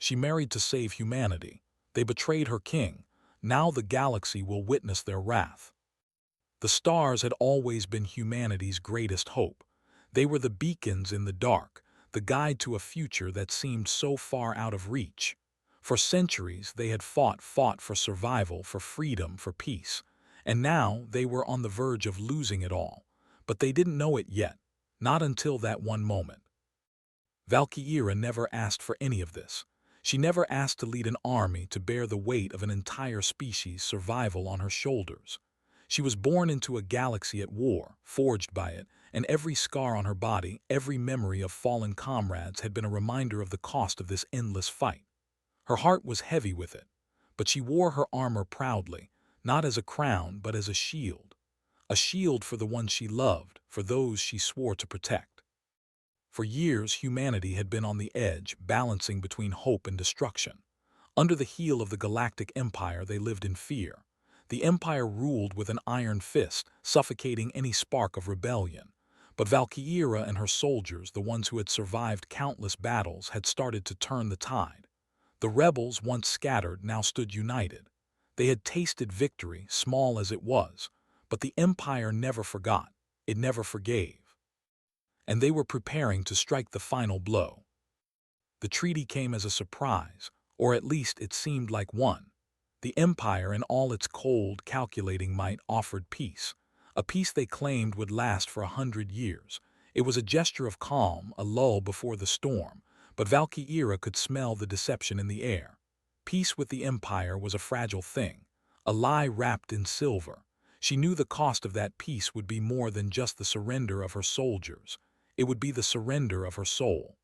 She married to save humanity. They betrayed her king. Now the galaxy will witness their wrath. The stars had always been humanity's greatest hope. They were the beacons in the dark, the guide to a future that seemed so far out of reach. For centuries they had fought for survival, for freedom, for peace. And now they were on the verge of losing it all. But they didn't know it yet, not until that one moment. Valkyra never asked for any of this. She never asked to lead an army, to bear the weight of an entire species' survival on her shoulders. She was born into a galaxy at war, forged by it, and every scar on her body, every memory of fallen comrades had been a reminder of the cost of this endless fight. Her heart was heavy with it, but she wore her armor proudly, not as a crown but as a shield. A shield for the ones she loved, for those she swore to protect. For years, humanity had been on the edge, balancing between hope and destruction. Under the heel of the Galactic Empire, they lived in fear. The Empire ruled with an iron fist, suffocating any spark of rebellion. But Valkyra and her soldiers, the ones who had survived countless battles, had started to turn the tide. The rebels, once scattered, now stood united. They had tasted victory, small as it was, but the Empire never forgot. It never forgave. And they were preparing to strike the final blow. The treaty came as a surprise, or at least it seemed like one. The Empire, in all its cold, calculating might, offered peace, a peace they claimed would last for 100 years. It was a gesture of calm, a lull before the storm, but Valkyra could smell the deception in the air. Peace with the Empire was a fragile thing, a lie wrapped in silver. She knew the cost of that peace would be more than just the surrender of her soldiers. It would be the surrender of her soul.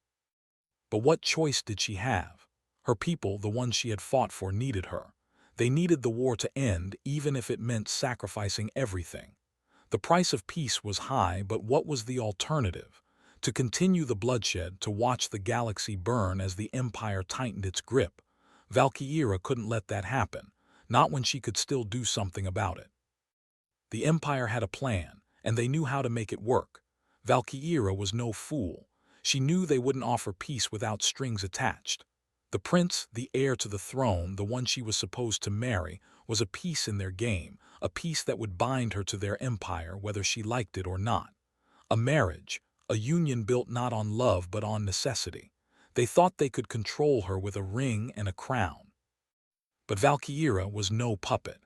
But what choice did she have? Her people, the ones she had fought for, needed her. They needed the war to end, even if it meant sacrificing everything. The price of peace was high, but what was the alternative? To continue the bloodshed, to watch the galaxy burn as the Empire tightened its grip. Valkyra couldn't let that happen, not when she could still do something about it. The Empire had a plan, and they knew how to make it work. Valkyra was no fool. She knew they wouldn't offer peace without strings attached. The prince, the heir to the throne, the one she was supposed to marry, was a piece in their game, a piece that would bind her to their empire whether she liked it or not. A marriage, a union built not on love but on necessity. They thought they could control her with a ring and a crown. But Valkyra was no puppet.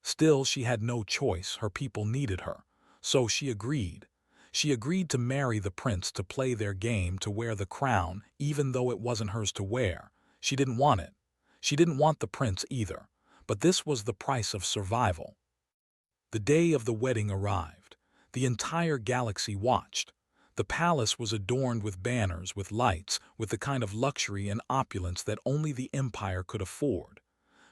Still, she had no choice. Her people needed her. So she agreed. She agreed to marry the prince, to play their game, to wear the crown, even though it wasn't hers to wear. She didn't want it. She didn't want the prince either. But this was the price of survival. The day of the wedding arrived. The entire galaxy watched. The palace was adorned with banners, with lights, with the kind of luxury and opulence that only the Empire could afford.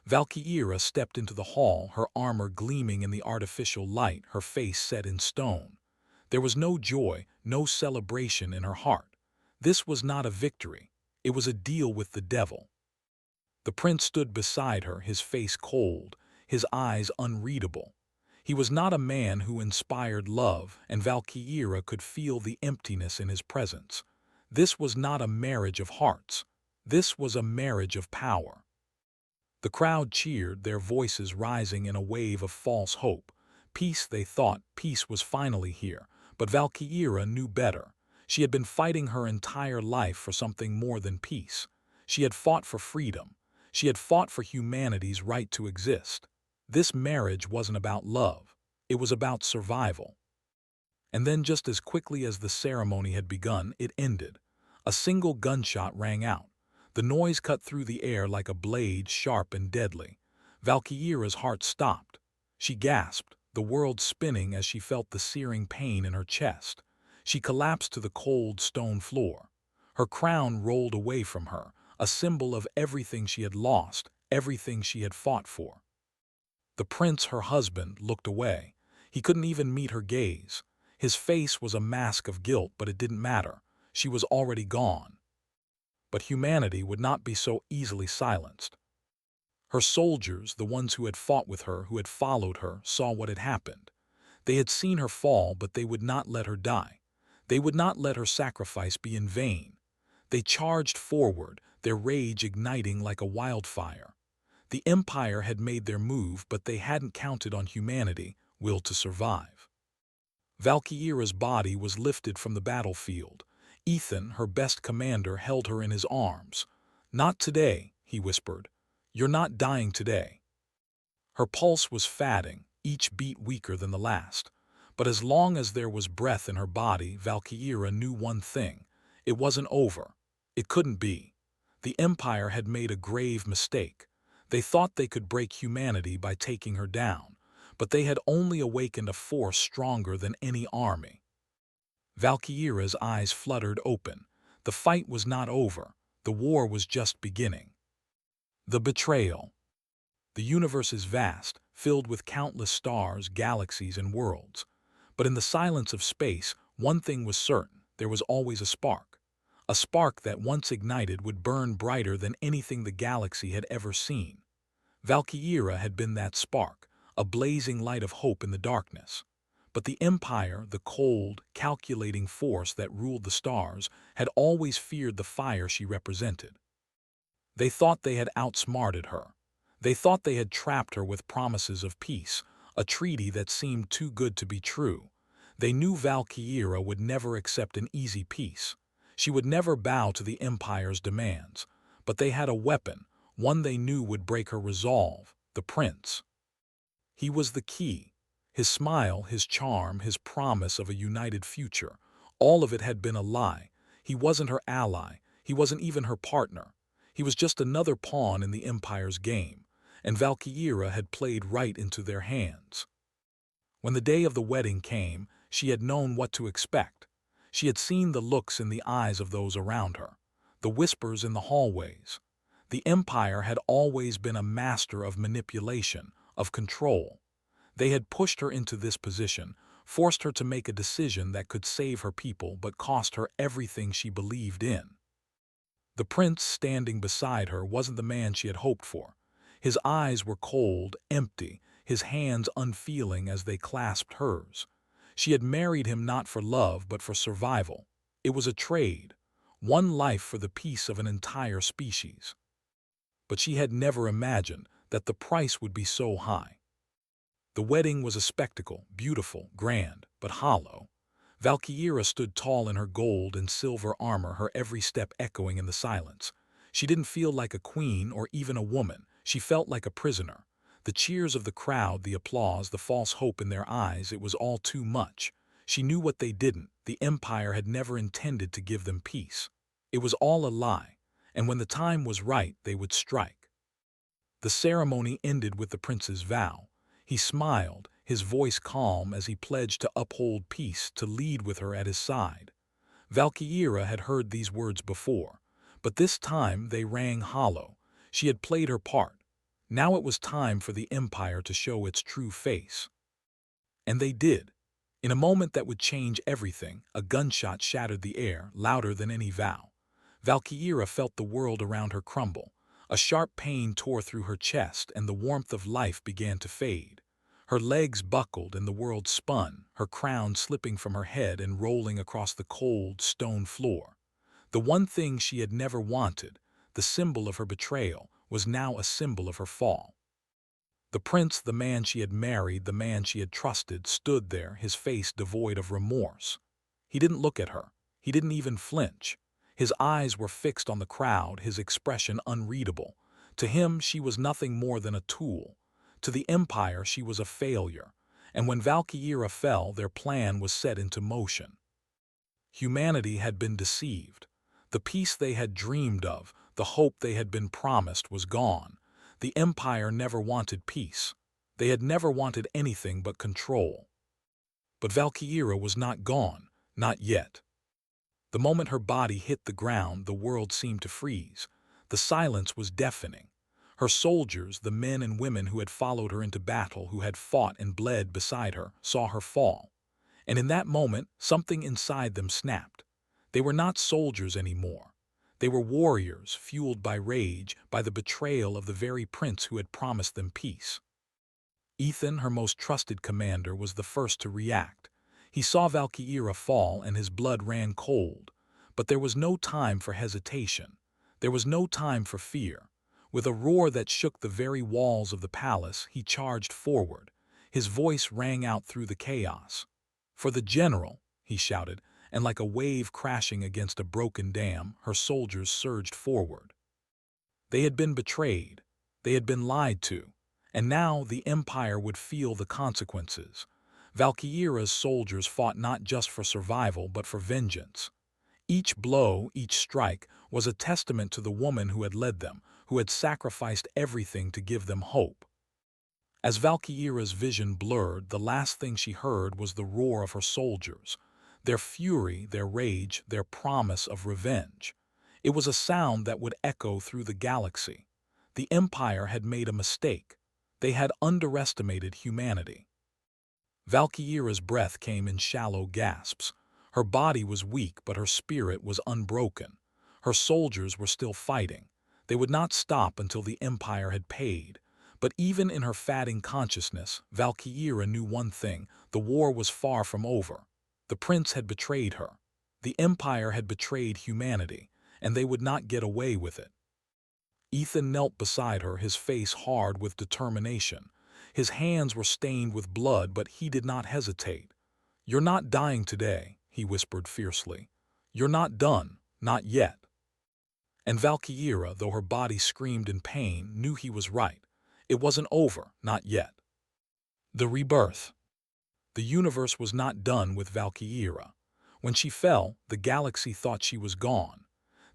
Valkyra stepped into the hall, her armor gleaming in the artificial light, her face set in stone. There was no joy, no celebration in her heart. This was not a victory. It was a deal with the devil. The prince stood beside her, his face cold, his eyes unreadable. He was not a man who inspired love, and Valkyra could feel the emptiness in his presence. This was not a marriage of hearts. This was a marriage of power. The crowd cheered, their voices rising in a wave of false hope. Peace, they thought, peace was finally here. But Valkyra knew better. She had been fighting her entire life for something more than peace. She had fought for freedom. She had fought for humanity's right to exist. This marriage wasn't about love. It was about survival. And then, just as quickly as the ceremony had begun, it ended. A single gunshot rang out. The noise cut through the air like a blade, sharp and deadly. Valkyra's heart stopped. She gasped, the world spinning as she felt the searing pain in her chest. She collapsed to the cold stone floor. Her crown rolled away from her, a symbol of everything she had lost, everything she had fought for. The prince, her husband, looked away. He couldn't even meet her gaze. His face was a mask of guilt, but it didn't matter. She was already gone. But humanity would not be so easily silenced. Her soldiers, the ones who had fought with her, who had followed her, saw what had happened. They had seen her fall, but they would not let her die. They would not let her sacrifice be in vain. They charged forward, their rage igniting like a wildfire. The Empire had made their move, but they hadn't counted on humanity, will to survive. Valkyra's body was lifted from the battlefield. Ethan, her best commander, held her in his arms. "Not today," he whispered. "You're not dying today." Her pulse was fatting, each beat weaker than the last. But as long as there was breath in her body, Valkyra knew one thing. It wasn't over. It couldn't be. The Empire had made a grave mistake. They thought they could break humanity by taking her down, but they had only awakened a force stronger than any army. Valkyra's eyes fluttered open. The fight was not over. The war was just beginning. The betrayal. The universe is vast, filled with countless stars, galaxies, and worlds. But in the silence of space, one thing was certain: there was always a spark. A spark that, once ignited, would burn brighter than anything the galaxy had ever seen. Valkyra had been that spark, a blazing light of hope in the darkness. But the Empire, the cold, calculating force that ruled the stars, had always feared the fire she represented. They thought they had outsmarted her. They thought they had trapped her with promises of peace, a treaty that seemed too good to be true. They knew Valkyra would never accept an easy peace. She would never bow to the Empire's demands. But they had a weapon, one they knew would break her resolve: the prince. He was the key. His smile, his charm, his promise of a united future, all of it had been a lie. He wasn't her ally. He wasn't even her partner. He was just another pawn in the Empire's game, and Valkyra had played right into their hands. When the day of the wedding came, she had known what to expect. She had seen the looks in the eyes of those around her, the whispers in the hallways. The Empire had always been a master of manipulation, of control. They had pushed her into this position, forced her to make a decision that could save her people but cost her everything she believed in. The prince standing beside her wasn't the man she had hoped for. His eyes were cold, empty, his hands unfeeling as they clasped hers. She had married him not for love but for survival. It was a trade, one life for the peace of an entire species. But she had never imagined that the price would be so high. The wedding was a spectacle, beautiful, grand, but hollow. Valkyra stood tall in her gold and silver armor, her every step echoing in the silence. She didn't feel like a queen or even a woman. She felt like a prisoner. The cheers of the crowd, the applause, the false hope in their eyes, it was all too much. She knew what they didn't. The Empire had never intended to give them peace. It was all a lie, and when the time was right, they would strike. The ceremony ended with the prince's vow. He smiled, his voice calm as he pledged to uphold peace, to lead with her at his side. Valkyra had heard these words before, but this time they rang hollow. She had played her part. Now it was time for the Empire to show its true face. And they did. In a moment that would change everything, a gunshot shattered the air, louder than any vow. Valkyra felt the world around her crumble. A sharp pain tore through her chest, and the warmth of life began to fade. Her legs buckled and the world spun, her crown slipping from her head and rolling across the cold, stone floor. The one thing she had never wanted, the symbol of her betrayal, was now a symbol of her fall. The prince, the man she had married, the man she had trusted, stood there, his face devoid of remorse. He didn't look at her. He didn't even flinch. His eyes were fixed on the crowd, his expression unreadable. To him, she was nothing more than a tool. To the Empire, she was a failure. And when Valkyra fell, their plan was set into motion. Humanity had been deceived. The peace they had dreamed of, the hope they had been promised, was gone. The Empire never wanted peace. They had never wanted anything but control. But Valkyra was not gone, not yet. The moment her body hit the ground, the world seemed to freeze. The silence was deafening. Her soldiers, the men and women who had followed her into battle, who had fought and bled beside her, saw her fall. And in that moment, something inside them snapped. They were not soldiers anymore. They were warriors, fueled by rage, by the betrayal of the very prince who had promised them peace. Ethan, her most trusted commander, was the first to react. He saw Valkyra fall and his blood ran cold. But there was no time for hesitation. There was no time for fear. With a roar that shook the very walls of the palace, he charged forward. His voice rang out through the chaos. "For the general," he shouted, and like a wave crashing against a broken dam, her soldiers surged forward. They had been betrayed. They had been lied to. And now the Empire would feel the consequences. Valkyria's soldiers fought not just for survival but for vengeance. Each blow, each strike, was a testament to the woman who had led them, who had sacrificed everything to give them hope. As Valkyria's vision blurred, the last thing she heard was the roar of her soldiers, their fury, their rage, their promise of revenge. It was a sound that would echo through the galaxy. The Empire had made a mistake. They had underestimated humanity. Valkyria's breath came in shallow gasps. Her body was weak, but her spirit was unbroken. Her soldiers were still fighting. They would not stop until the Empire had paid. But even in her fading consciousness, Valkyria knew one thing: the war was far from over. The prince had betrayed her. The Empire had betrayed humanity, and they would not get away with it. Ethan knelt beside her, his face hard with determination. His hands were stained with blood, but he did not hesitate. "You're not dying today," he whispered fiercely. "You're not done, not yet." And Valkyria, though her body screamed in pain, knew he was right. It wasn't over, not yet. The rebirth. The universe was not done with Valkyria. When she fell, the galaxy thought she was gone.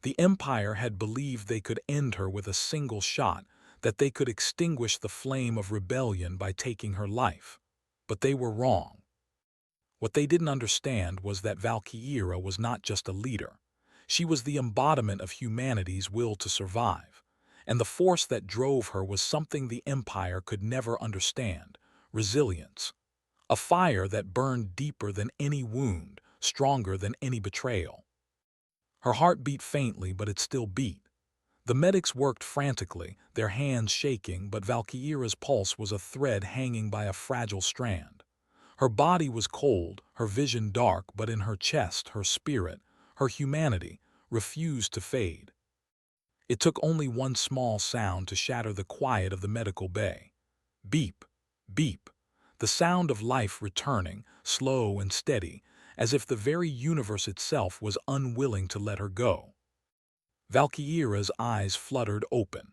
The Empire had believed they could end her with a single shot, that they could extinguish the flame of rebellion by taking her life. But they were wrong. What they didn't understand was that Valkyria was not just a leader. She was the embodiment of humanity's will to survive. And the force that drove her was something the Empire could never understand: resilience. A fire that burned deeper than any wound, stronger than any betrayal. Her heart beat faintly, but it still beat. The medics worked frantically, their hands shaking, but Valkyria's pulse was a thread hanging by a fragile strand. Her body was cold, her vision dark, but in her chest, her spirit, her humanity, refused to fade. It took only one small sound to shatter the quiet of the medical bay. Beep, beep. The sound of life returning, slow and steady, as if the very universe itself was unwilling to let her go. Valkyria's eyes fluttered open.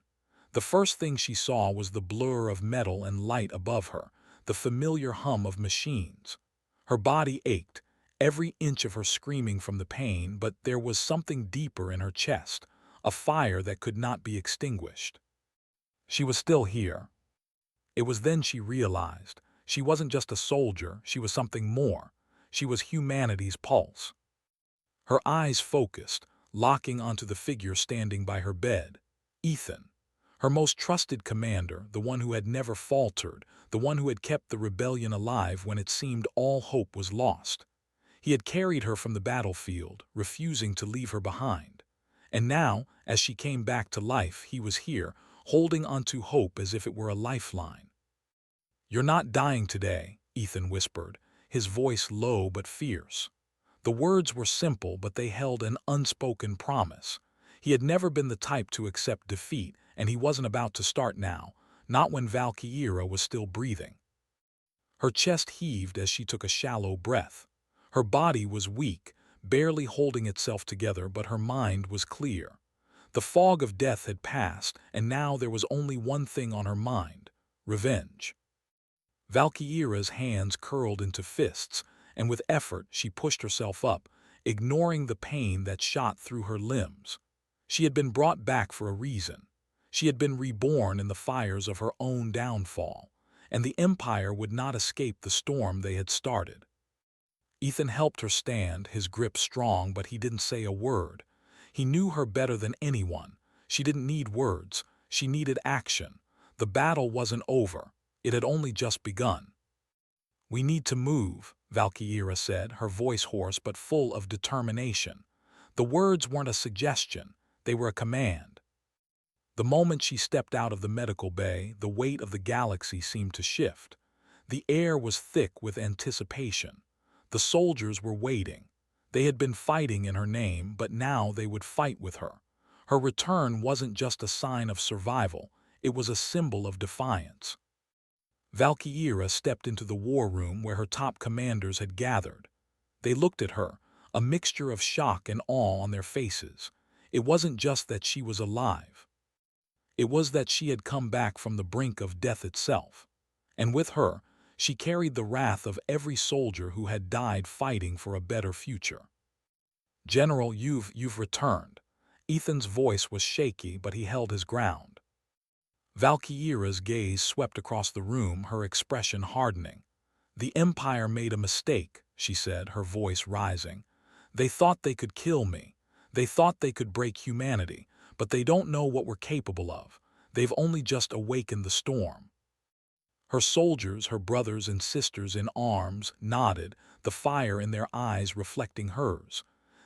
The first thing she saw was the blur of metal and light above her, the familiar hum of machines. Her body ached, every inch of her screaming from the pain, but there was something deeper in her chest, a fire that could not be extinguished. She was still here. It was then she realized. She wasn't just a soldier, she was something more. She was humanity's pulse. Her eyes focused, locking onto the figure standing by her bed. Ethan. Her most trusted commander, the one who had never faltered, the one who had kept the rebellion alive when it seemed all hope was lost. He had carried her from the battlefield, refusing to leave her behind. And now, as she came back to life, he was here, holding onto hope as if it were a lifeline. "You're not dying today," Ethan whispered, his voice low but fierce. The words were simple, but they held an unspoken promise. He had never been the type to accept defeat, and he wasn't about to start now, not when Valkyria was still breathing. Her chest heaved as she took a shallow breath. Her body was weak, barely holding itself together, but her mind was clear. The fog of death had passed, and now there was only one thing on her mind: revenge. Valkyria's hands curled into fists, and with effort she pushed herself up, ignoring the pain that shot through her limbs. She had been brought back for a reason. She had been reborn in the fires of her own downfall, and the Empire would not escape the storm they had started. Ethan helped her stand, his grip strong, but he didn't say a word. He knew her better than anyone. She didn't need words. She needed action. The battle wasn't over. It had only just begun. "We need to move," Valkyria said, her voice hoarse but full of determination. The words weren't a suggestion. They were a command. The moment she stepped out of the medical bay, the weight of the galaxy seemed to shift. The air was thick with anticipation. The soldiers were waiting. They had been fighting in her name, but now they would fight with her. Her return wasn't just a sign of survival, it was a symbol of defiance. Valkyra stepped into the war room where her top commanders had gathered. They looked at her, a mixture of shock and awe on their faces. It wasn't just that she was alive. It was that she had come back from the brink of death itself. And with her, she carried the wrath of every soldier who had died fighting for a better future. "General, you've returned." Ethan's voice was shaky, but he held his ground. Valkyra's gaze swept across the room, her expression hardening. "The Empire made a mistake," she said, her voice rising. "They thought they could kill me. They thought they could break humanity, but they don't know what we're capable of. They've only just awakened the storm." Her soldiers, her brothers and sisters in arms, nodded, the fire in their eyes reflecting hers.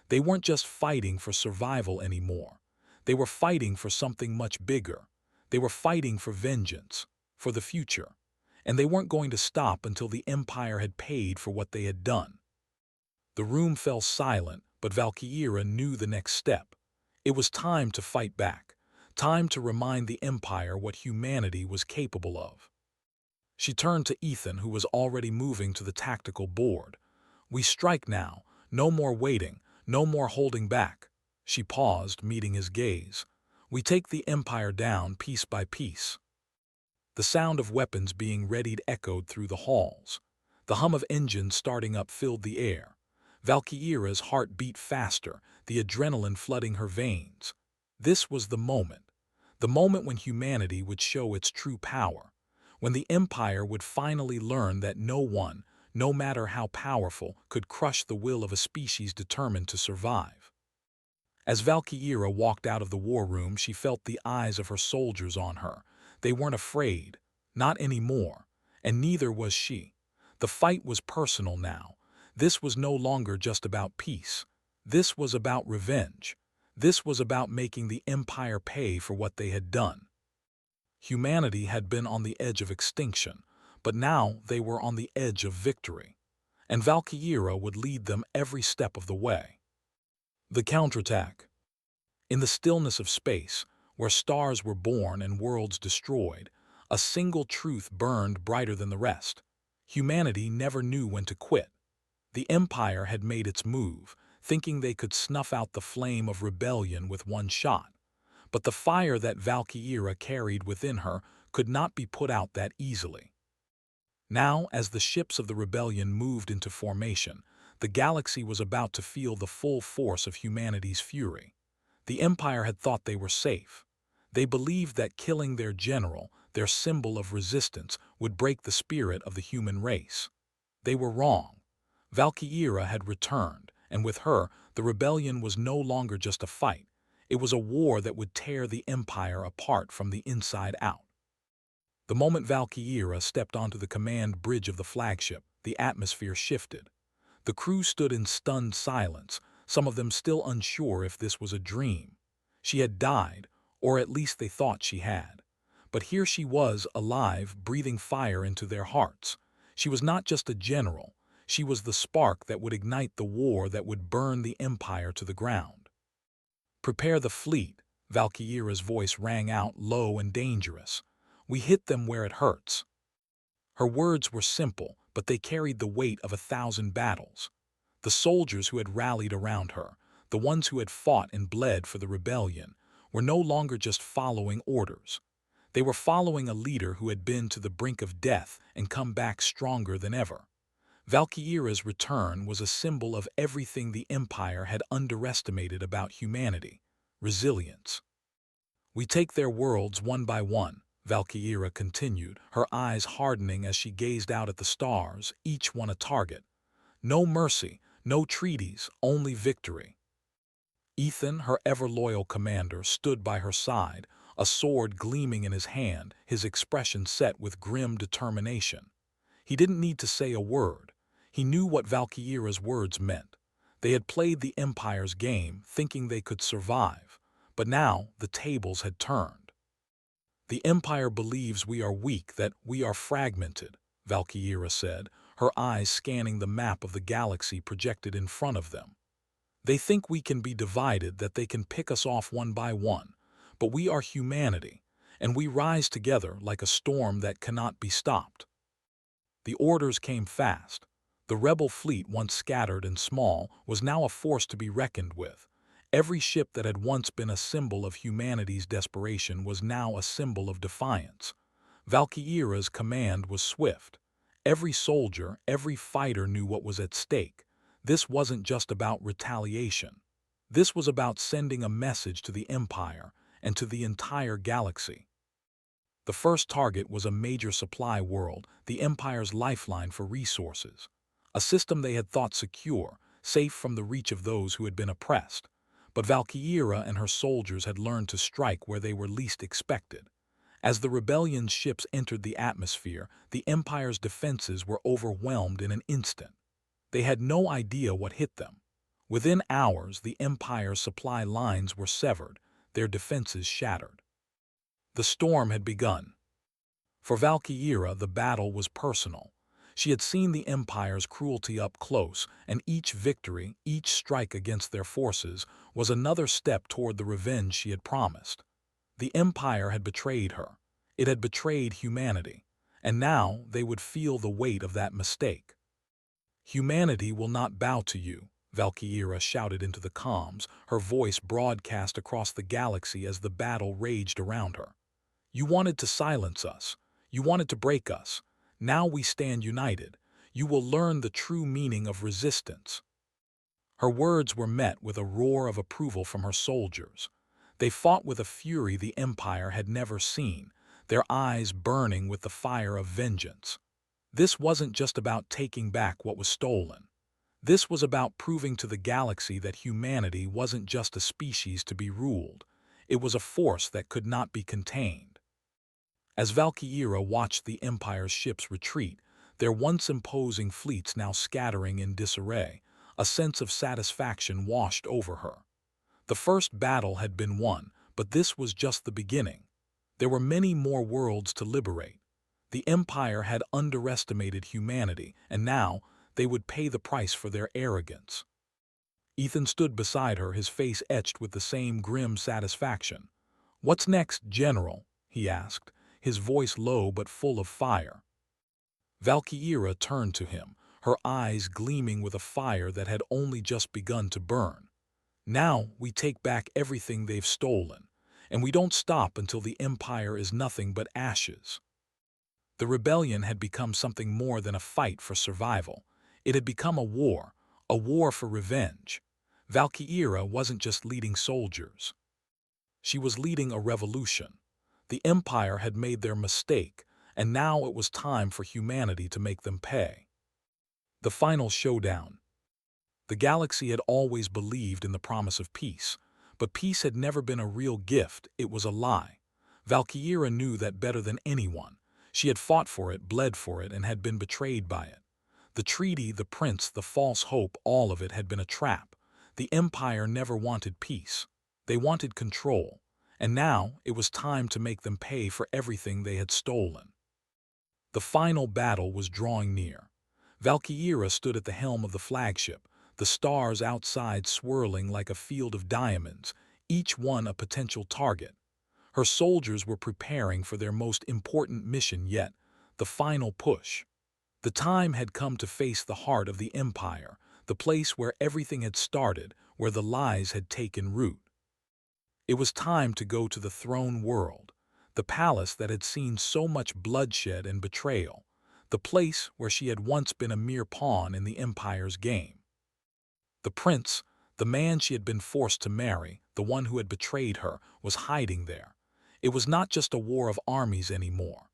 They weren't just fighting for survival anymore. They were fighting for something much bigger. They were fighting for vengeance, for the future. And they weren't going to stop until the Empire had paid for what they had done. The room fell silent, but Valkyra knew the next step. It was time to fight back, time to remind the Empire what humanity was capable of. She turned to Ethan, who was already moving to the tactical board. "We strike now, no more waiting, no more holding back." She paused, meeting his gaze. "We take the Empire down piece by piece." The sound of weapons being readied echoed through the halls. The hum of engines starting up filled the air. Valkyra's heart beat faster, the adrenaline flooding her veins. This was the moment when humanity would show its true power, when the Empire would finally learn that no one, no matter how powerful, could crush the will of a species determined to survive. As Valkyra walked out of the war room, she felt the eyes of her soldiers on her. They weren't afraid, not anymore, and neither was she. The fight was personal now. This was no longer just about peace. This was about revenge. This was about making the Empire pay for what they had done. Humanity had been on the edge of extinction, but now they were on the edge of victory. And Valkyra would lead them every step of the way. The counterattack. In the stillness of space, where stars were born and worlds destroyed, a single truth burned brighter than the rest. Humanity never knew when to quit. The Empire had made its move, thinking they could snuff out the flame of rebellion with one shot. But the fire that Valkyra carried within her could not be put out that easily. Now, as the ships of the rebellion moved into formation, the galaxy was about to feel the full force of humanity's fury. The Empire had thought they were safe. They believed that killing their general, their symbol of resistance, would break the spirit of the human race. They were wrong. Valkyra had returned, and with her, the rebellion was no longer just a fight. It was a war that would tear the Empire apart from the inside out. The moment Valkyra stepped onto the command bridge of the flagship, the atmosphere shifted. The crew stood in stunned silence, some of them still unsure if this was a dream. She had died, or at least they thought she had. But here she was, alive, breathing fire into their hearts. She was not just a general. She was the spark that would ignite the war that would burn the Empire to the ground. "Prepare the fleet," Valkyra's voice rang out, low and dangerous. "We hit them where it hurts." Her words were simple, but they carried the weight of 1,000 battles. The soldiers who had rallied around her, the ones who had fought and bled for the rebellion, were no longer just following orders. They were following a leader who had been to the brink of death and come back stronger than ever. Valkyra's return was a symbol of everything the Empire had underestimated about humanity: resilience. "We take their worlds one by one," Valkyra continued, her eyes hardening as she gazed out at the stars, each one a target. "No mercy, no treaties, only victory." Ethan, her ever-loyal commander, stood by her side, a sword gleaming in his hand, his expression set with grim determination. He didn't need to say a word. He knew what Valkyra's words meant. They had played the Empire's game, thinking they could survive. But now the tables had turned. "The Empire believes we are weak, that we are fragmented," Valkyra said, her eyes scanning the map of the galaxy projected in front of them. They think we can be divided, that they can pick us off one by one. But we are humanity, and we rise together like a storm that cannot be stopped. The orders came fast. The rebel fleet, once scattered and small, was now a force to be reckoned with. Every ship that had once been a symbol of humanity's desperation was now a symbol of defiance. Valkyria's command was swift. Every soldier, every fighter knew what was at stake. This wasn't just about retaliation. This was about sending a message to the Empire and to the entire galaxy. The first target was a major supply world, the Empire's lifeline for resources. A system they had thought secure, safe from the reach of those who had been oppressed. But Valkyria and her soldiers had learned to strike where they were least expected. As the rebellion's ships entered the atmosphere, the Empire's defenses were overwhelmed in an instant. They had no idea what hit them. Within hours, the Empire's supply lines were severed, their defenses shattered. The storm had begun. For Valkyria, the battle was personal. She had seen the Empire's cruelty up close, and each victory, each strike against their forces, was another step toward the revenge she had promised. The Empire had betrayed her. It had betrayed humanity, and now they would feel the weight of that mistake. "Humanity will not bow to you," Valkyria shouted into the comms, her voice broadcast across the galaxy as the battle raged around her. "You wanted to silence us. You wanted to break us. Now we stand united. You will learn the true meaning of resistance." Her words were met with a roar of approval from her soldiers. They fought with a fury the Empire had never seen, their eyes burning with the fire of vengeance. This wasn't just about taking back what was stolen. This was about proving to the galaxy that humanity wasn't just a species to be ruled. It was a force that could not be contained. As Valkyria watched the Empire's ships retreat, their once imposing fleets now scattering in disarray, a sense of satisfaction washed over her. The first battle had been won, but this was just the beginning. There were many more worlds to liberate. The Empire had underestimated humanity, and now they would pay the price for their arrogance. Ethan stood beside her, his face etched with the same grim satisfaction. "What's next, General?" he asked, his voice low but full of fire. Valkyria turned to him, her eyes gleaming with a fire that had only just begun to burn. "Now we take back everything they've stolen, and we don't stop until the Empire is nothing but ashes." The rebellion had become something more than a fight for survival. It had become a war for revenge. Valkyria wasn't just leading soldiers. She was leading a revolution. The Empire had made their mistake, and now it was time for humanity to make them pay. The final showdown. The galaxy had always believed in the promise of peace, but peace had never been a real gift, it was a lie. Valkyria knew that better than anyone. She had fought for it, bled for it, and had been betrayed by it. The treaty, the prince, the false hope, all of it had been a trap. The Empire never wanted peace. They wanted control. And now it was time to make them pay for everything they had stolen. The final battle was drawing near. Valkyria stood at the helm of the flagship, the stars outside swirling like a field of diamonds, each one a potential target. Her soldiers were preparing for their most important mission yet, the final push. The time had come to face the heart of the Empire, the place where everything had started, where the lies had taken root. It was time to go to the throne world, the palace that had seen so much bloodshed and betrayal, the place where she had once been a mere pawn in the Empire's game. The prince, the man she had been forced to marry, the one who had betrayed her, was hiding there. It was not just a war of armies anymore.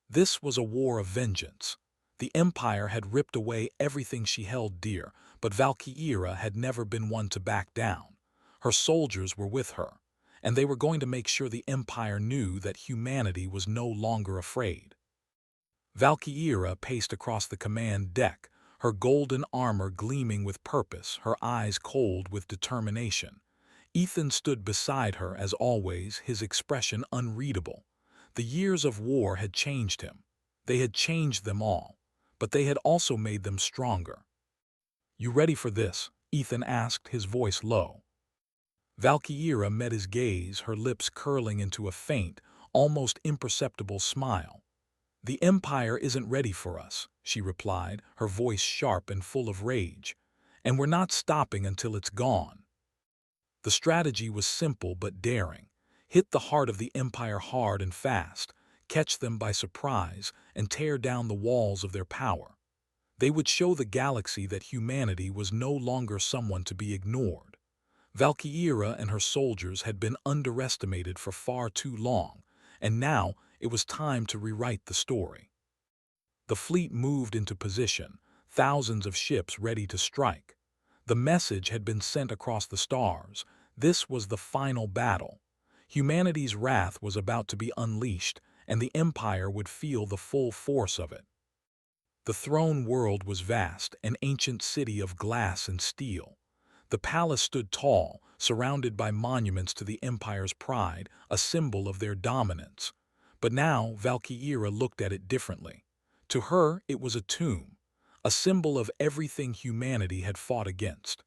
This was a war of vengeance. The Empire had ripped away everything she held dear, but Valkyria had never been one to back down. Her soldiers were with her, and they were going to make sure the Empire knew that humanity was no longer afraid. Valkyria paced across the command deck, her golden armor gleaming with purpose, her eyes cold with determination. Ethan stood beside her as always, his expression unreadable. The years of war had changed him. They had changed them all, but they had also made them stronger. "You ready for this?" Ethan asked, his voice low. Valkyra met his gaze, her lips curling into a faint, almost imperceptible smile. "The Empire isn't ready for us," she replied, her voice sharp and full of rage. "And we're not stopping until it's gone." The strategy was simple but daring. Hit the heart of the Empire hard and fast, catch them by surprise, and tear down the walls of their power. They would show the galaxy that humanity was no longer someone to be ignored. Valkyra and her soldiers had been underestimated for far too long, and now it was time to rewrite the story. The fleet moved into position, thousands of ships ready to strike. The message had been sent across the stars. This was the final battle. Humanity's wrath was about to be unleashed, and the Empire would feel the full force of it. The throne world was vast, an ancient city of glass and steel. The palace stood tall, surrounded by monuments to the Empire's pride, a symbol of their dominance. But now Valkyra looked at it differently. To her, it was a tomb, a symbol of everything humanity had fought against.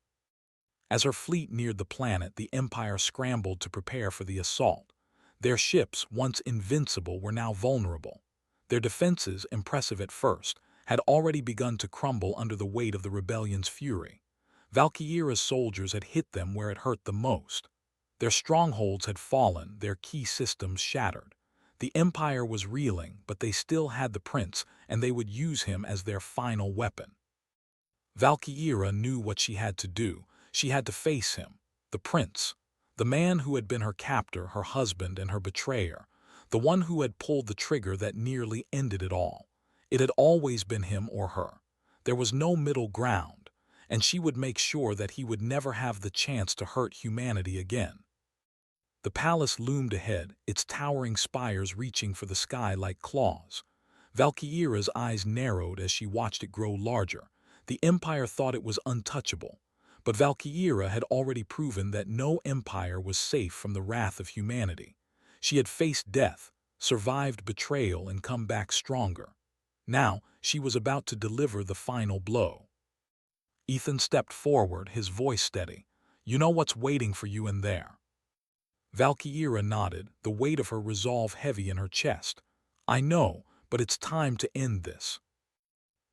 As her fleet neared the planet, the Empire scrambled to prepare for the assault. Their ships, once invincible, were now vulnerable. Their defenses, impressive at first, had already begun to crumble under the weight of the rebellion's fury. Valkyra's soldiers had hit them where it hurt the most. Their strongholds had fallen, their key systems shattered. The Empire was reeling, but they still had the prince, and they would use him as their final weapon. Valkyra knew what she had to do. She had to face him, the prince, the man who had been her captor, her husband, and her betrayer, the one who had pulled the trigger that nearly ended it all. It had always been him or her. There was no middle ground, and she would make sure that he would never have the chance to hurt humanity again. The palace loomed ahead, its towering spires reaching for the sky like claws. Valkyra's eyes narrowed as she watched it grow larger. The Empire thought it was untouchable, but Valkyra had already proven that no empire was safe from the wrath of humanity. She had faced death, survived betrayal, and come back stronger. Now she was about to deliver the final blow. Ethan stepped forward, his voice steady. "You know what's waiting for you in there." Valkyra nodded, the weight of her resolve heavy in her chest. "I know, but it's time to end this."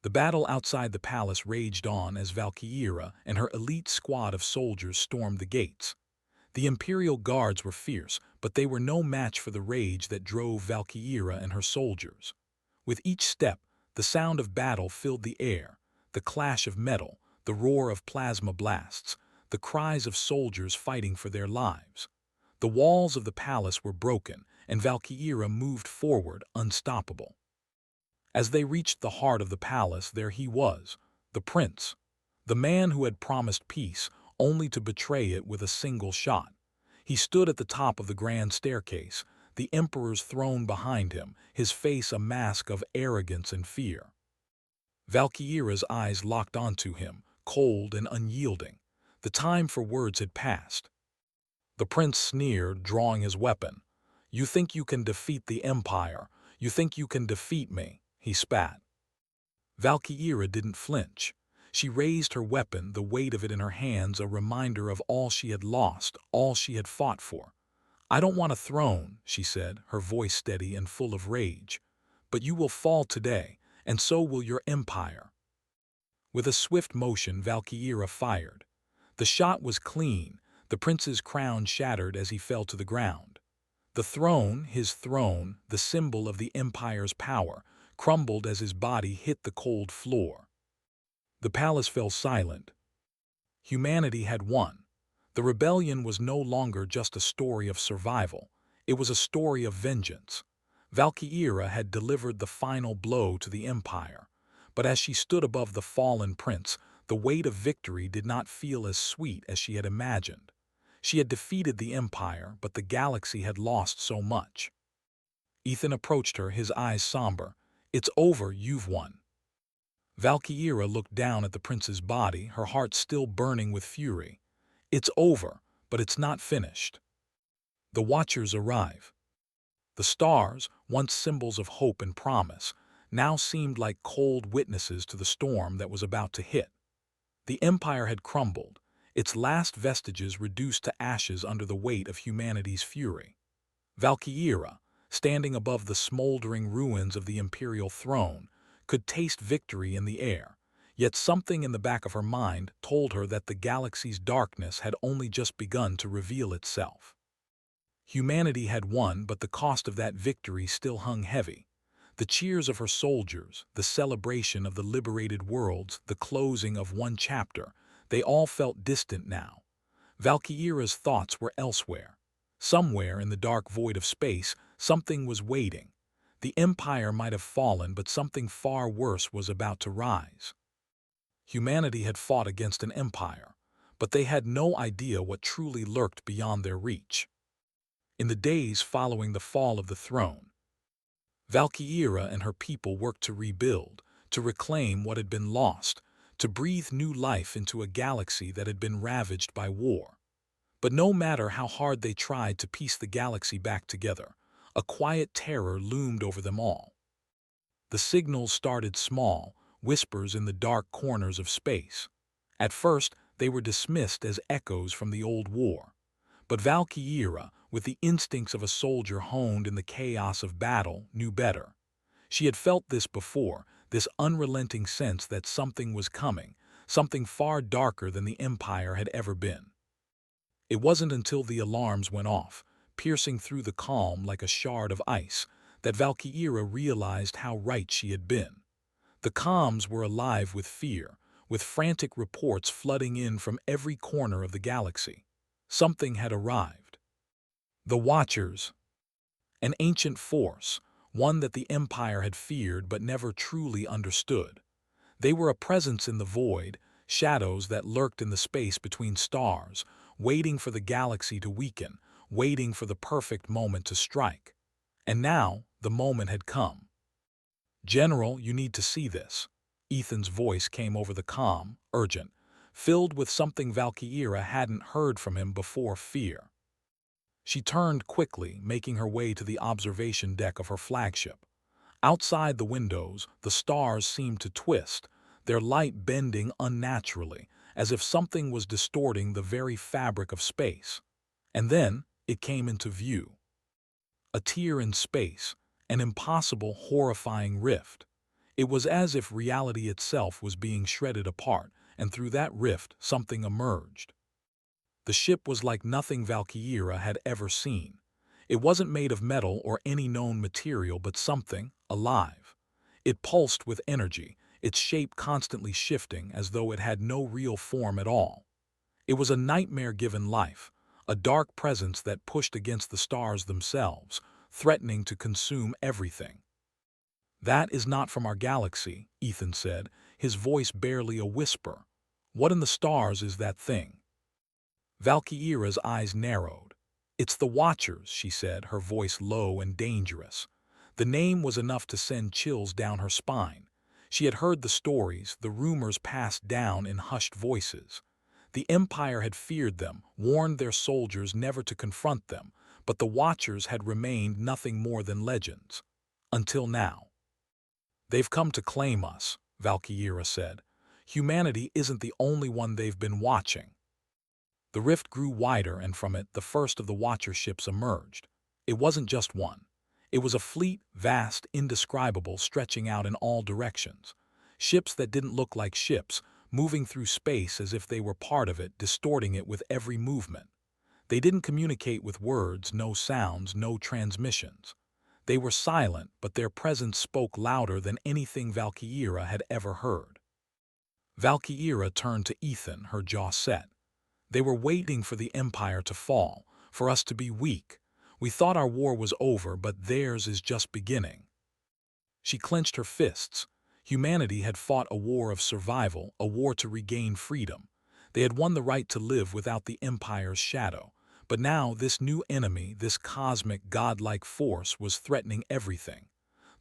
The battle outside the palace raged on as Valkyra and her elite squad of soldiers stormed the gates. The Imperial guards were fierce, but they were no match for the rage that drove Valkyra and her soldiers. With each step, the sound of battle filled the air, the clash of metal, the roar of plasma blasts, the cries of soldiers fighting for their lives. The walls of the palace were broken, and Valkyra moved forward, unstoppable. As they reached the heart of the palace, there he was, the prince, the man who had promised peace, only to betray it with a single shot. He stood at the top of the grand staircase, the emperor's throne behind him, his face a mask of arrogance and fear. Valkyra's eyes locked onto him, cold and unyielding. The time for words had passed. The prince sneered, drawing his weapon. "You think you can defeat the Empire? You think you can defeat me?" he spat. Valkyra didn't flinch. She raised her weapon, the weight of it in her hands a reminder of all she had lost, all she had fought for. "I don't want a throne," she said, her voice steady and full of rage. "But you will fall today, and so will your empire." With a swift motion, Valkyra fired. The shot was clean. The prince's crown shattered as he fell to the ground. The throne, his throne, the symbol of the empire's power, crumbled as his body hit the cold floor. The palace fell silent. Humanity had won. The rebellion was no longer just a story of survival. It was a story of vengeance. Valkyra had delivered the final blow to the empire. But as she stood above the fallen prince, the weight of victory did not feel as sweet as she had imagined. She had defeated the Empire, but the galaxy had lost so much. Ethan approached her, his eyes somber. "It's over, you've won." Valkyra looked down at the prince's body, her heart still burning with fury. "It's over, but it's not finished." The Watchers arrive. The stars, once symbols of hope and promise, now seemed like cold witnesses to the storm that was about to hit. The Empire had crumbled, its last vestiges reduced to ashes under the weight of humanity's fury. Valkyra, standing above the smoldering ruins of the imperial throne, could taste victory in the air, yet something in the back of her mind told her that the galaxy's darkness had only just begun to reveal itself. Humanity had won, but the cost of that victory still hung heavy. The cheers of her soldiers, the celebration of the liberated worlds, the closing of one chapter, they all felt distant now. Valkyra's thoughts were elsewhere. Somewhere in the dark void of space, something was waiting. The Empire might have fallen, but something far worse was about to rise. Humanity had fought against an empire, but they had no idea what truly lurked beyond their reach. In the days following the fall of the throne, Valkyra and her people worked to rebuild, to reclaim what had been lost, to breathe new life into a galaxy that had been ravaged by war. But no matter how hard they tried to piece the galaxy back together, a quiet terror loomed over them all. The signals started small, whispers in the dark corners of space. At first, they were dismissed as echoes from the old war. But Valkyra, with the instincts of a soldier honed in the chaos of battle, knew better. She had felt this before, this unrelenting sense that something was coming, something far darker than the Empire had ever been. It wasn't until the alarms went off, piercing through the calm like a shard of ice, that Valkyra realized how right she had been. The comms were alive with fear, with frantic reports flooding in from every corner of the galaxy. Something had arrived. The Watchers, an ancient force, one that the Empire had feared but never truly understood. They were a presence in the void, shadows that lurked in the space between stars, waiting for the galaxy to weaken, waiting for the perfect moment to strike. And now, the moment had come. "General, you need to see this." Ethan's voice came over the comm, urgent, filled with something Valkyra hadn't heard from him before: fear. She turned quickly, making her way to the observation deck of her flagship. Outside the windows, the stars seemed to twist, their light bending unnaturally, as if something was distorting the very fabric of space. And then it came into view. A tear in space, an impossible, horrifying rift. It was as if reality itself was being shredded apart, and through that rift something emerged. The ship was like nothing Valkyra had ever seen. It wasn't made of metal or any known material, but something alive. It pulsed with energy, its shape constantly shifting as though it had no real form at all. It was a nightmare given life, a dark presence that pushed against the stars themselves, threatening to consume everything. "That is not from our galaxy," Ethan said, his voice barely a whisper. "What in the stars is that thing?" Valkyra's eyes narrowed. "It's the Watchers," she said, her voice low and dangerous. The name was enough to send chills down her spine. She had heard the stories, the rumors passed down in hushed voices. The Empire had feared them, warned their soldiers never to confront them, but the Watchers had remained nothing more than legends. Until now. "They've come to claim us," Valkyra said. "Humanity isn't the only one they've been watching." The rift grew wider, and from it the first of the Watcher ships emerged. It wasn't just one. It was a fleet, vast, indescribable, stretching out in all directions. Ships that didn't look like ships, moving through space as if they were part of it, distorting it with every movement. They didn't communicate with words, no sounds, no transmissions. They were silent, but their presence spoke louder than anything Valkyra had ever heard. Valkyra turned to Ethan, her jaw set. "They were waiting for the Empire to fall, for us to be weak. We thought our war was over, but theirs is just beginning." She clenched her fists. Humanity had fought a war of survival, a war to regain freedom. They had won the right to live without the Empire's shadow. But now this new enemy, this cosmic, godlike force, was threatening everything.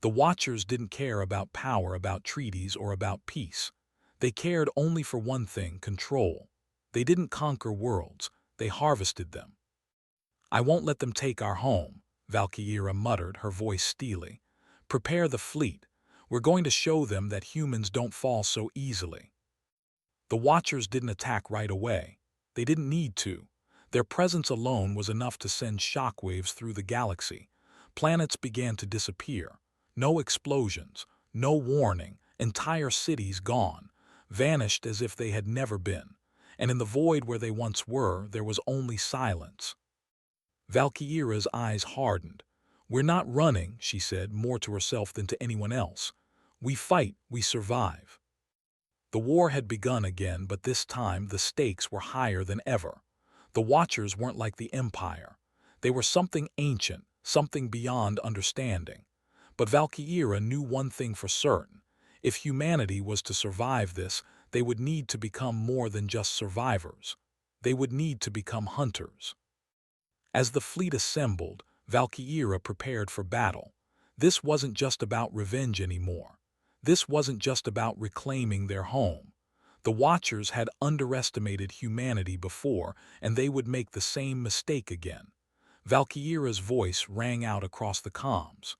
The Watchers didn't care about power, about treaties, or about peace. They cared only for one thing: control. They didn't conquer worlds, they harvested them. "I won't let them take our home," Valkyra muttered, her voice steely. "Prepare the fleet. We're going to show them that humans don't fall so easily." The Watchers didn't attack right away. They didn't need to. Their presence alone was enough to send shockwaves through the galaxy. Planets began to disappear. No explosions, no warning, entire cities gone, vanished as if they had never been. And in the void where they once were, there was only silence. Valkyra's eyes hardened. "We're not running," she said, more to herself than to anyone else. "We fight, we survive." The war had begun again, but this time the stakes were higher than ever. The Watchers weren't like the Empire. They were something ancient, something beyond understanding. But Valkyra knew one thing for certain. If humanity was to survive this, they would need to become more than just survivors. They would need to become hunters. As the fleet assembled, Valkyra prepared for battle. This wasn't just about revenge anymore. This wasn't just about reclaiming their home. The Watchers had underestimated humanity before, and they would make the same mistake again. Valkyra's voice rang out across the comms.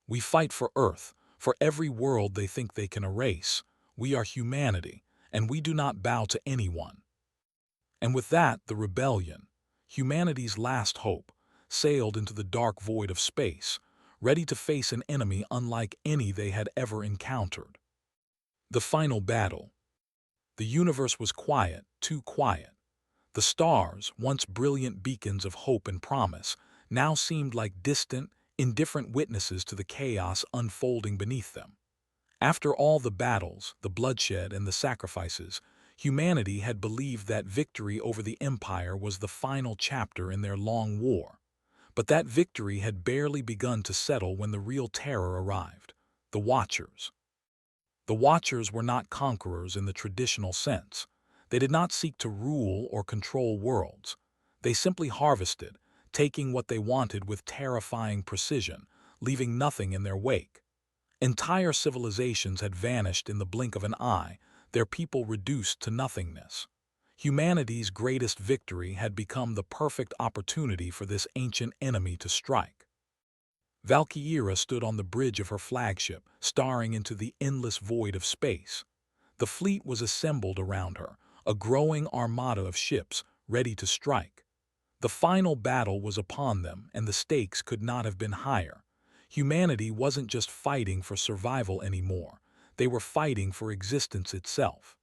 "We fight for Earth, for every world they think they can erase. We are humanity, and we do not bow to anyone." And with that, the rebellion, humanity's last hope, sailed into the dark void of space, ready to face an enemy unlike any they had ever encountered. The final battle. The universe was quiet, too quiet. The stars, once brilliant beacons of hope and promise, now seemed like distant, indifferent witnesses to the chaos unfolding beneath them. After all the battles, the bloodshed, and the sacrifices, humanity had believed that victory over the Empire was the final chapter in their long war. But that victory had barely begun to settle when the real terror arrived: the Watchers. The Watchers were not conquerors in the traditional sense. They did not seek to rule or control worlds. They simply harvested, taking what they wanted with terrifying precision, leaving nothing in their wake. Entire civilizations had vanished in the blink of an eye, their people reduced to nothingness. Humanity's greatest victory had become the perfect opportunity for this ancient enemy to strike. Valkyra stood on the bridge of her flagship, staring into the endless void of space. The fleet was assembled around her, a growing armada of ships, ready to strike. The final battle was upon them, and the stakes could not have been higher. Humanity wasn't just fighting for survival anymore. They were fighting for existence itself.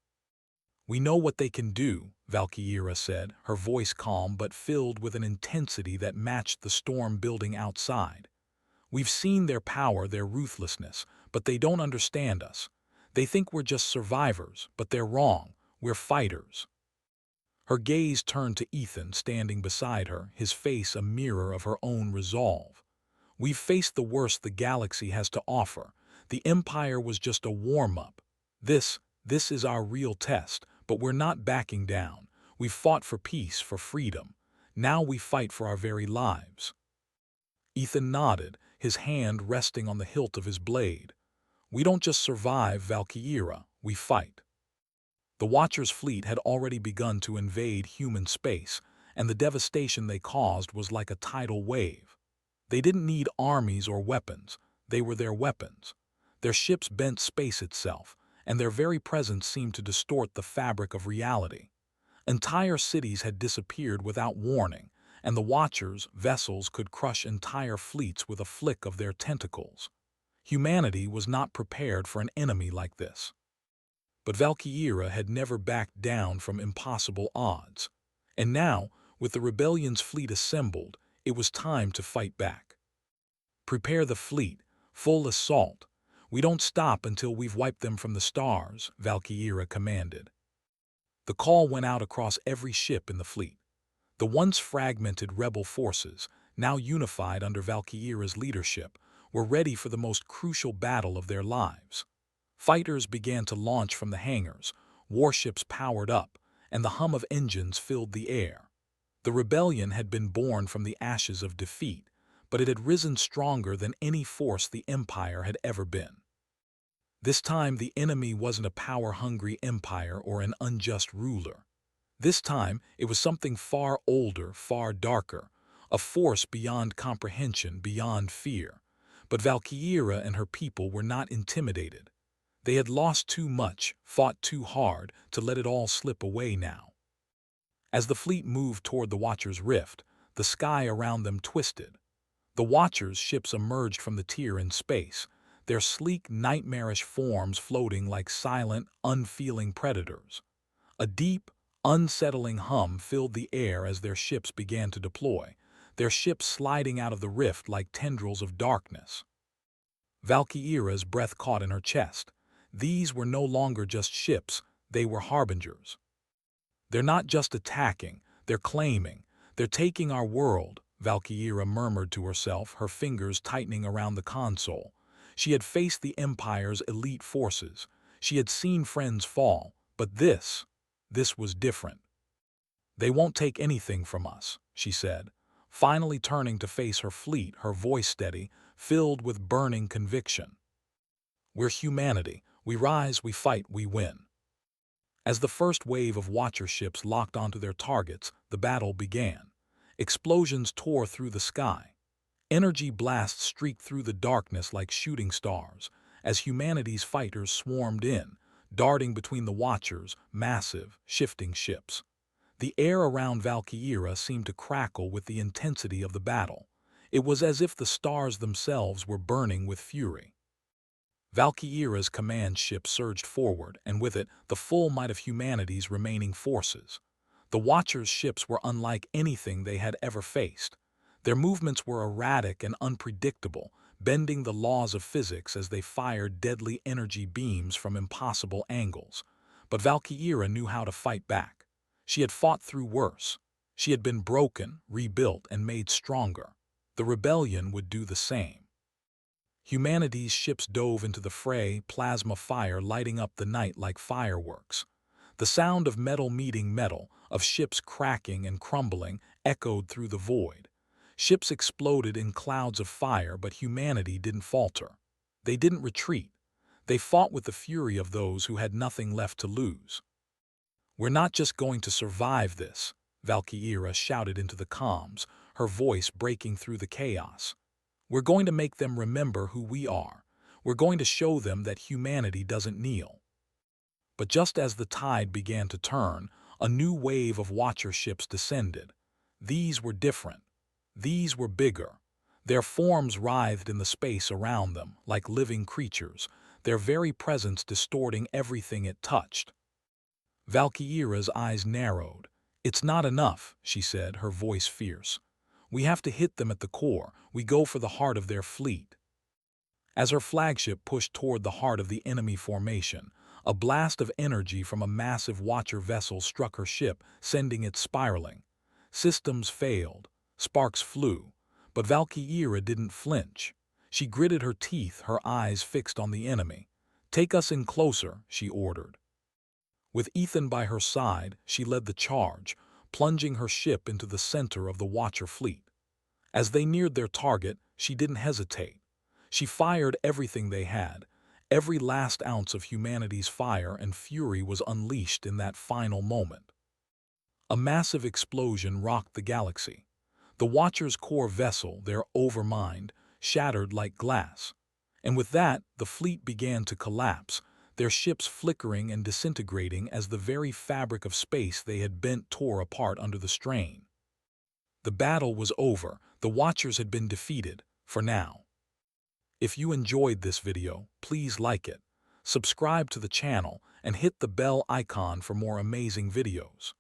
"We know what they can do," Valkyra said, her voice calm but filled with an intensity that matched the storm building outside. "We've seen their power, their ruthlessness, but they don't understand us. They think we're just survivors, but they're wrong. We're fighters." Her gaze turned to Ethan standing beside her, his face a mirror of her own resolve. "We've faced the worst the galaxy has to offer. The Empire was just a warm-up. This is our real test, but we're not backing down. We've fought for peace, for freedom. Now we fight for our very lives." Ethan nodded, his hand resting on the hilt of his blade. "We don't just survive, Valkyra, we fight." The Watchers' fleet had already begun to invade human space, and the devastation they caused was like a tidal wave. They didn't need armies or weapons, they were their weapons. Their ships bent space itself, and their very presence seemed to distort the fabric of reality. Entire cities had disappeared without warning, and the Watchers' vessels could crush entire fleets with a flick of their tentacles. Humanity was not prepared for an enemy like this. But Valkyra had never backed down from impossible odds. And now, with the rebellion's fleet assembled, it was time to fight back. "Prepare the fleet, full assault. We don't stop until we've wiped them from the stars," Valkyra commanded. The call went out across every ship in the fleet. The once fragmented rebel forces, now unified under Valkyra's leadership, were ready for the most crucial battle of their lives. Fighters began to launch from the hangars, warships powered up, and the hum of engines filled the air. The rebellion had been born from the ashes of defeat, but it had risen stronger than any force the Empire had ever been. This time the enemy wasn't a power-hungry empire or an unjust ruler. This time it was something far older, far darker, a force beyond comprehension, beyond fear. But Valkyra and her people were not intimidated. They had lost too much, fought too hard, to let it all slip away now. As the fleet moved toward the Watchers' rift, the sky around them twisted. The Watchers' ships emerged from the tier in space, their sleek, nightmarish forms floating like silent, unfeeling predators. A deep, unsettling hum filled the air as their ships began to deploy, their ships sliding out of the rift like tendrils of darkness. Valkyra's breath caught in her chest. These were no longer just ships, they were harbingers. They're not just attacking, they're claiming. They're taking our world, Valkyra murmured to herself, her fingers tightening around the console. She had faced the Empire's elite forces. She had seen friends fall, but this was different. They won't take anything from us, she said, finally turning to face her fleet, her voice steady, filled with burning conviction. We're humanity. We rise, we fight, we win. As the first wave of Watcher ships locked onto their targets, the battle began. Explosions tore through the sky. Energy blasts streaked through the darkness like shooting stars, as humanity's fighters swarmed in, darting between the Watchers' massive, shifting ships. The air around Valkyra seemed to crackle with the intensity of the battle. It was as if the stars themselves were burning with fury. Valkyra's command ship surged forward, and with it, the full might of humanity's remaining forces. The Watchers' ships were unlike anything they had ever faced. Their movements were erratic and unpredictable, bending the laws of physics as they fired deadly energy beams from impossible angles. But Valkyra knew how to fight back. She had fought through worse. She had been broken, rebuilt, and made stronger. The rebellion would do the same. Humanity's ships dove into the fray, plasma fire lighting up the night like fireworks. The sound of metal meeting metal, of ships cracking and crumbling, echoed through the void. Ships exploded in clouds of fire, but humanity didn't falter. They didn't retreat. They fought with the fury of those who had nothing left to lose. We're not just going to survive this, Valkyra shouted into the comms, her voice breaking through the chaos. We're going to make them remember who we are. We're going to show them that humanity doesn't kneel. But just as the tide began to turn, a new wave of Watcher ships descended. These were different. These were bigger. Their forms writhed in the space around them, like living creatures, their very presence distorting everything it touched. Valkyra's eyes narrowed. It's not enough, she said, her voice fierce. We have to hit them at the core. We go for the heart of their fleet. As her flagship pushed toward the heart of the enemy formation, a blast of energy from a massive Watcher vessel struck her ship, sending it spiraling. Systems failed. Sparks flew. But Valkyra didn't flinch. She gritted her teeth, her eyes fixed on the enemy. Take us in closer, she ordered. With Ethan by her side, she led the charge, plunging her ship into the center of the Watcher fleet. As they neared their target, she didn't hesitate. She fired everything they had. Every last ounce of humanity's fire and fury was unleashed in that final moment. A massive explosion rocked the galaxy. The Watcher's core vessel, their overmind, shattered like glass. And with that, the fleet began to collapse, their ships flickering and disintegrating as the very fabric of space they had bent tore apart under the strain. The battle was over. The Watchers had been defeated, for now. If you enjoyed this video, please like it, subscribe to the channel, and hit the bell icon for more amazing videos.